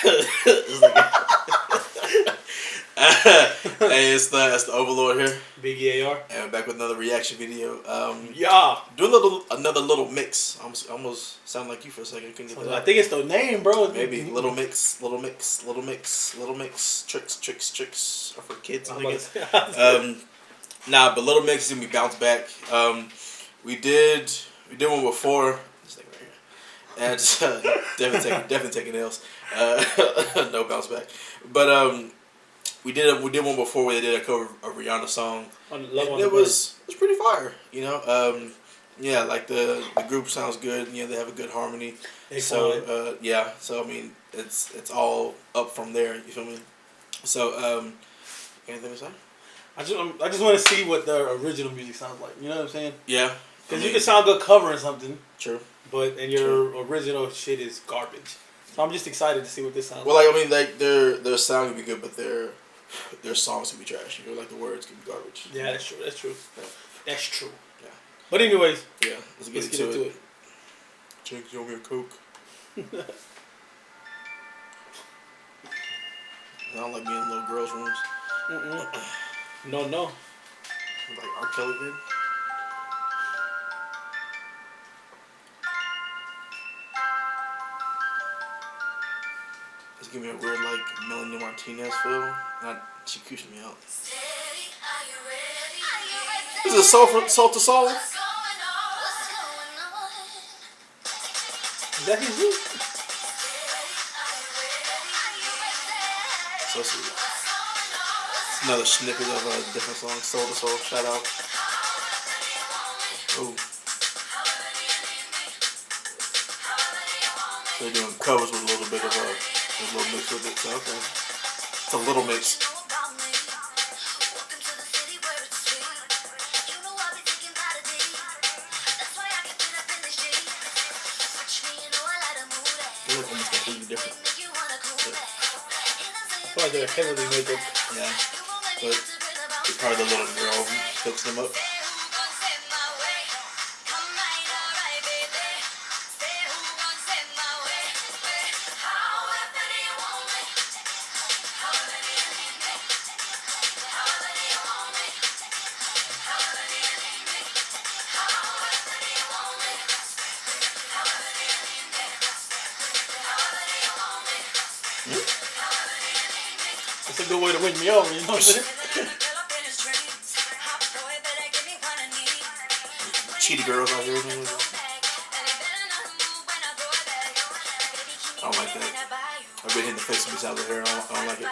It's like, hey, it's the Overlord here. BIGGIE AR. And we're back with another reaction video. Yeah. Do another little mix. Almost sound like you for a second. Couldn't get that I out. think it's the name, bro. Maybe little mix, little mix, little mix, little mix. Tricks are for kids. Nah, but little mix is gonna be bounce back. We did one before. This thing right here. And it's, definitely taking L's. No bounce back. But we did one before where they did a cover of a Rihanna song. It was pretty fire, you know. Yeah, like the group sounds good. You know, they have a good harmony. Yeah. So I mean, it's all up from there. You feel me? So anything to say? I just want to see what the original music sounds like. You know what I'm saying? Yeah. Because you can sound good covering something. True. And your original shit is garbage. So I'm just excited to see what this sounds like. Well, like I mean, like their sound can be good, but their songs can be trash. You know, like the words can be garbage. Yeah, that's true. That's true. Yeah. That's true. Yeah. But anyways, yeah, let's get into it. Jake, you owe me a Coke. I don't like being in little girls' rooms. No. Like R. Kelly did. It's giving me a weird like Melanie Martinez feel. She creeps me out. This is Soul to Soul. Is that his look? So sweet. It's another snippet of a different song, Soul to Soul. Shout out. Ooh. So they're doing covers with a little bit of a little mix with it. So okay, it's a little mix. They look almost completely different. I feel like they're heavily makeup. Yeah, but it's probably the little girl who hooks them up. It's a good way to win me over, you know what I'm saying? Cheetah girls out here. I don't like that. I've been hitting the face with this out here. I don't like it.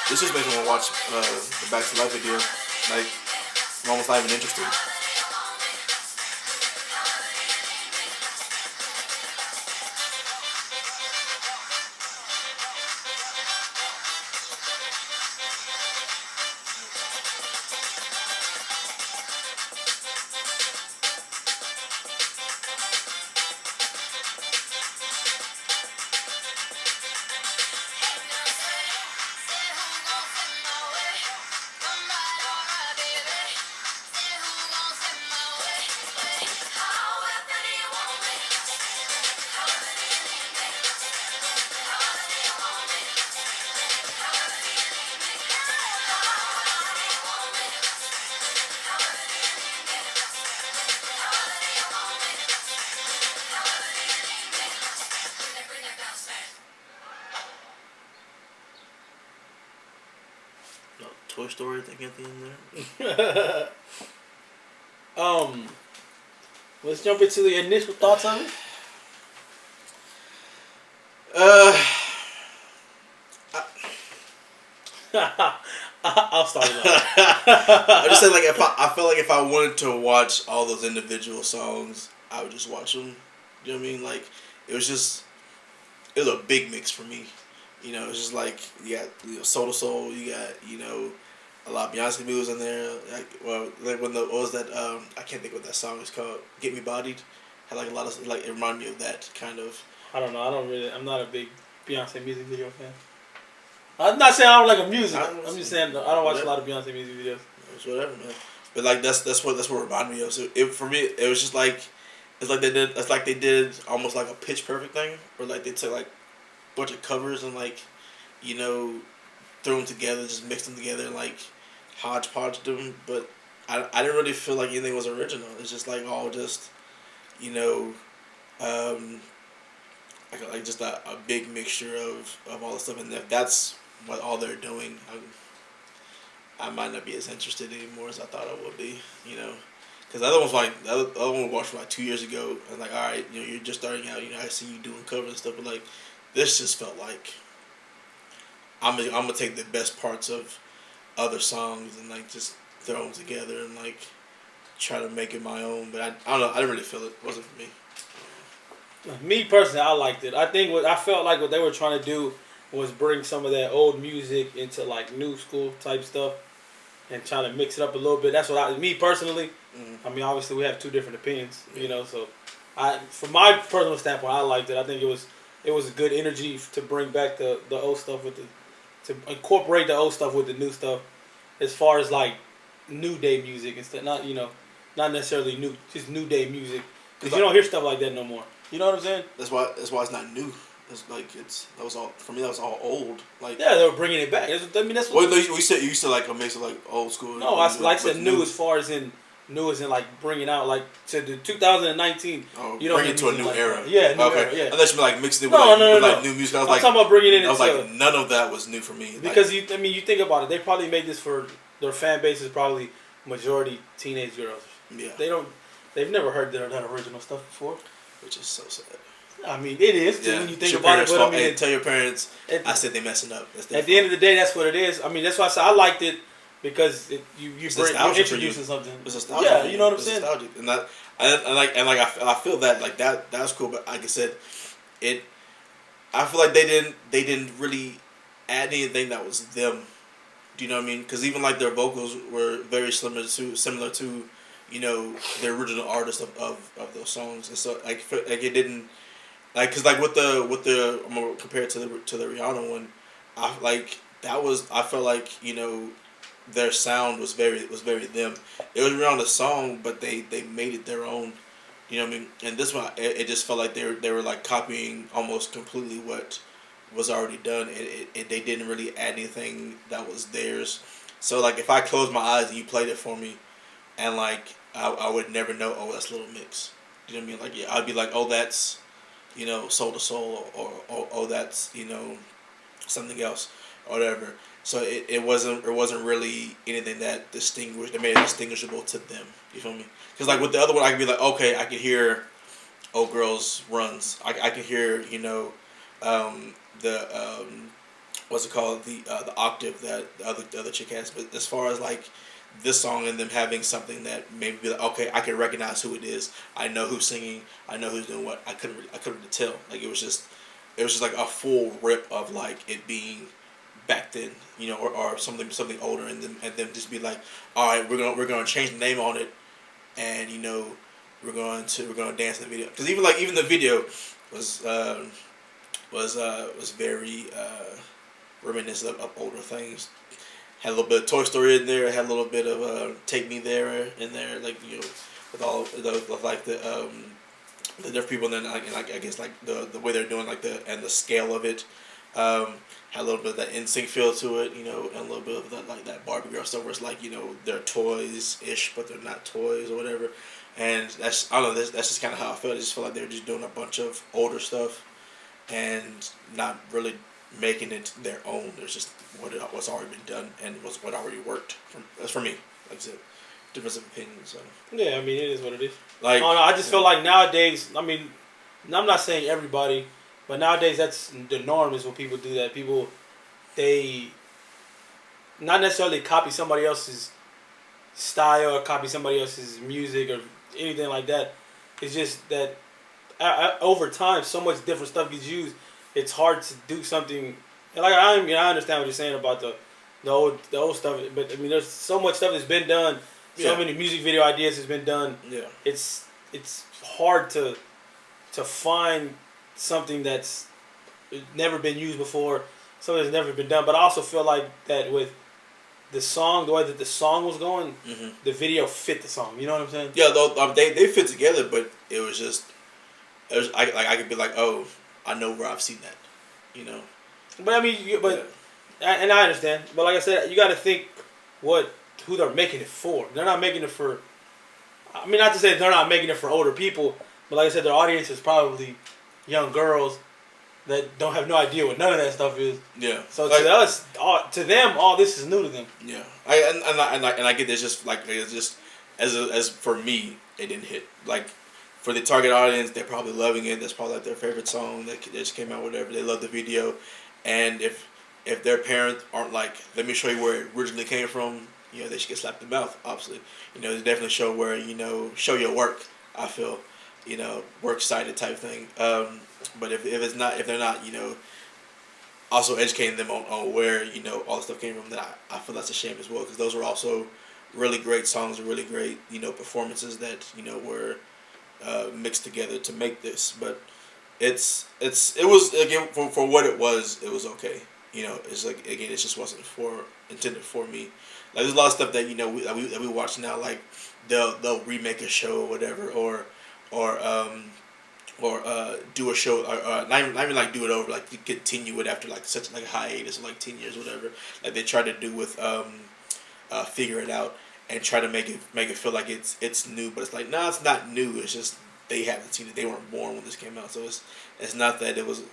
This just makes me want to watch the Back to Life video. Like, I'm almost not even interested. Toy Story thing at the end there. Let's jump into the initial thoughts on it. I'll start it off. I just said like I felt like if I wanted to watch all those individual songs, I would just watch them. You know what I mean? Like it was a big mix for me. You know, it's just like you got Soul to Soul, you got A lot of Beyonce music was in there. Like when what was that? I can't think what that song is called. Get Me Bodied. Had like a lot of like it reminded me of that kind of. I don't know. I'm not a big Beyonce music video fan. I'm not saying I don't like her music. I'm just saying I don't watch a lot of Beyonce music videos. It's whatever, man. But like that's what reminded me of. So for me, it was just like they did almost like a Pitch Perfect thing, where like they took like a bunch of covers and like, you know, threw them together, just mixed them together and like hodgepodge them. But I didn't really feel like anything was original. It's just like all just, you know, like just a big mixture of all the stuff. And if that's what all they're doing, I might not be as interested anymore as I thought I would be, you know. Because the other one's like, the other one we watched like 2 years ago, and like, all right, you know, you're just starting out, you know, I see you doing covers and stuff, but like, this just felt like, I'm gonna take the best parts of other songs and like just throw them together and like try to make it my own. But I don't know, I didn't really feel it. It wasn't for me. Me personally, I liked it. I felt like what they were trying to do was bring some of that old music into like new school type stuff and trying to mix it up a little bit. That's what me personally. I mean, obviously we have two different opinions, you know. So, from my personal standpoint, I liked it. I think it was a good energy to bring back the old stuff to incorporate the old stuff with the new stuff, as far as like new day music instead, not not necessarily just new day music, because you don't hear stuff like that no more. You know what I'm saying? That's why it's not new. It's like that was all for me. That was all old. Like yeah, they were bringing it back. That's what. Well, we said you used to like a mix of like old school. No, I said new as far as in new as in like bringing out like to the 2019. Oh, you don't bring it to a new like, era. Yeah, new era. Yeah. Unless you like mixing it with like new music. I was I'm talking about bringing it into. I was like none of that was new for me. Because you think about it, they probably made this for their fan base is probably majority teenage girls. Yeah. They've never heard that original stuff before. Which is so sad. I mean, it is when you think about it. But I mean, tell your parents. I said they messing up. At the end of the day, that's what it is. I mean, that's why I said I liked it because you're introducing something. It's nostalgic. Yeah, you know what I'm saying. Nostalgic, and I feel that like that was cool. But like I said, I feel like they didn't really add anything that was them. Do you know what I mean? Because even like their vocals were very similar to you know the original artist of those songs, and so like it didn't. Like, cause like with the I'm gonna compare it to the Rihanna one, I felt like you know, their sound was very them. It was Rihanna's song, but they made it their own. You know what I mean? And this one, it just felt like they were like copying almost completely what was already done. They didn't really add anything that was theirs. So like if I closed my eyes and you played it for me, and like I would never know. Oh, that's Little Mix. You know what I mean? Like yeah, I'd be like, oh, that's. You know, Soul to Soul, or that's you know, something else, or whatever. So it wasn't really anything that made it distinguishable to them. You feel me? Because like with the other one, I could be like, okay, I can hear, Old Girls Runs. I can hear you know, what's it called the octave that the other chick has. But as far as like this song and them having something that maybe be like, okay, I can recognize who it is. I know who's singing. I know who's doing what. I couldn't really tell. Like it was just like a full rip of like it being back then, you know, or something older, and then just be like, all right, we're gonna change the name on it, and you know, we're gonna dance in the video. Because even the video was very reminiscent of older things. Had a little bit of Toy Story in there. Had a little bit of Take Me There in there, like you know, with all of like the different people. And then like I guess like the way they're doing like the scale of it. Had a little bit of that NSYNC feel to it, you know, and a little bit of that like that Barbie girl stuff where it's like you know they're toys ish, but they're not toys or whatever. And that's I don't know. That's just kind of how I felt. I just felt like they were just doing a bunch of older stuff, and not really making it their own. There's just what's already been done and what already worked. That's for me. Like I said, difference of opinions. So. Yeah, I mean it is what it is. Like I just feel like nowadays. I mean, I'm not saying everybody, but nowadays that's the norm is when people do that. People, they not necessarily copy somebody else's style or copy somebody else's music or anything like that. It's just that over time, so much different stuff gets used. It's hard to do something. And like I understand what you're saying about the old stuff. But I mean, there's so much stuff that's been done. So many music video ideas has been done. Yeah. It's hard to find something that's never been used before, something that's never been done. But I also feel like that with the song, the way that the song was going, the video fit the song. You know what I'm saying? Yeah, though they fit together, but it was just I could be like, oh, I know where I've seen that, you know. But I mean, and I understand. But like I said, you got to think who they're making it for. They're not making it for. I mean, not to say they're not making it for older people, but like I said, their audience is probably young girls that don't have no idea what none of that stuff is. Yeah. So like, to us, to them, all this is new to them. Yeah. I get this just like it's just as for me, it didn't hit. Like for the target audience, they're probably loving it. That's probably like their favorite song that just came out. Whatever, they love the video, and if their parents aren't like, let me show you where it originally came from, you know, they should get slapped in the mouth. Obviously, you know, they definitely show where, you know, show your work. I feel, you know, works cited type thing. But if they're not, you know, also educating them on where, you know, all the stuff came from, then I feel that's a shame as well, because those were also really great songs and really great, you know, performances that, you know, were mixed together to make this. But it was again for what it was okay. You know, it's like, again, it just wasn't intended for me. Like there's a lot of stuff that, you know, that we watch now, like they'll remake a show or whatever, or do a show, or not even like do it over, like to continue it after like such like a hiatus of like 10 years or whatever, like they try to do with Figure It Out, and try to make it feel like it's new, but it's like, no, it's not new. It's just they haven't seen it. They weren't born when this came out, so it's not that it was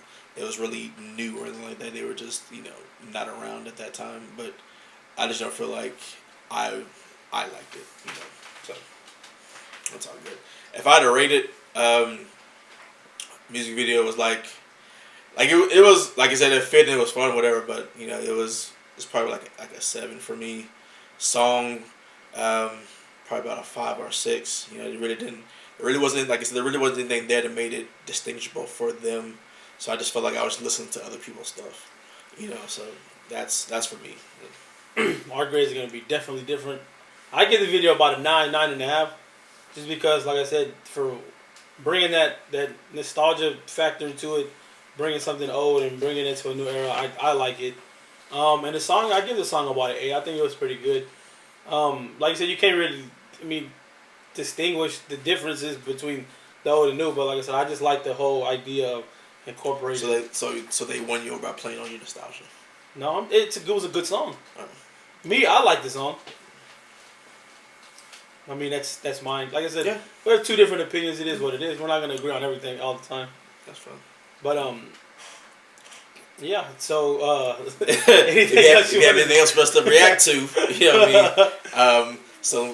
really new or anything like that. They were just, you know, not around at that time. But I just don't feel like I liked it, you know. So that's all good. If I had to rate it, music video was like it was, like I said, it fit and it was fun, whatever. But you know, it's probably like a 7 for me. Song, probably about a 5 or a 6. You know, it really wasn't, like I said, there really wasn't anything there that made it distinguishable for them. So I just felt like I was listening to other people's stuff, you know. So that's for me. Our grades are gonna be definitely different. I give the video about a 9.5, just because, like I said, for bringing that nostalgia factor to it, bringing something old and bringing it to a new era, I like it. And the song, I give the song about an 8. I think it was pretty good. Like you said, you can't really, distinguish the differences between the old and new. But like I said, I just like the whole idea of incorporating. So they won you over by playing on your nostalgia. No, it was a good song. Me, I like the song. I mean, that's mine. Like I said, we have two different opinions. It is what it is. We're not gonna agree on everything all the time. That's fine. But yeah. So if you have anything else for us to react to, you know what I mean. So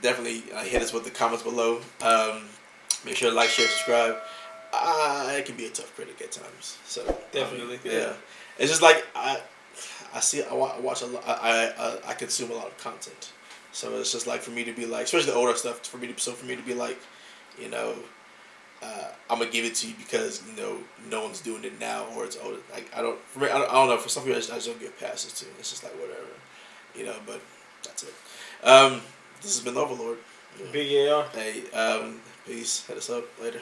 definitely hit us with the comments below. Make sure to like, share, subscribe. It can be a tough critic at times. So definitely, yeah. It's just like I watch a lot. I consume a lot of content. So it's just like, for me to be like, especially the older stuff, for me to be like, you know, I'm gonna give it to you because, you know, no one's doing it now, or it's older. Like I don't know. For some people, I just don't give passes to. It's just like whatever, you know. But that's it. This has been Overlord. BIGGIE. Hey, peace. Hit us up later.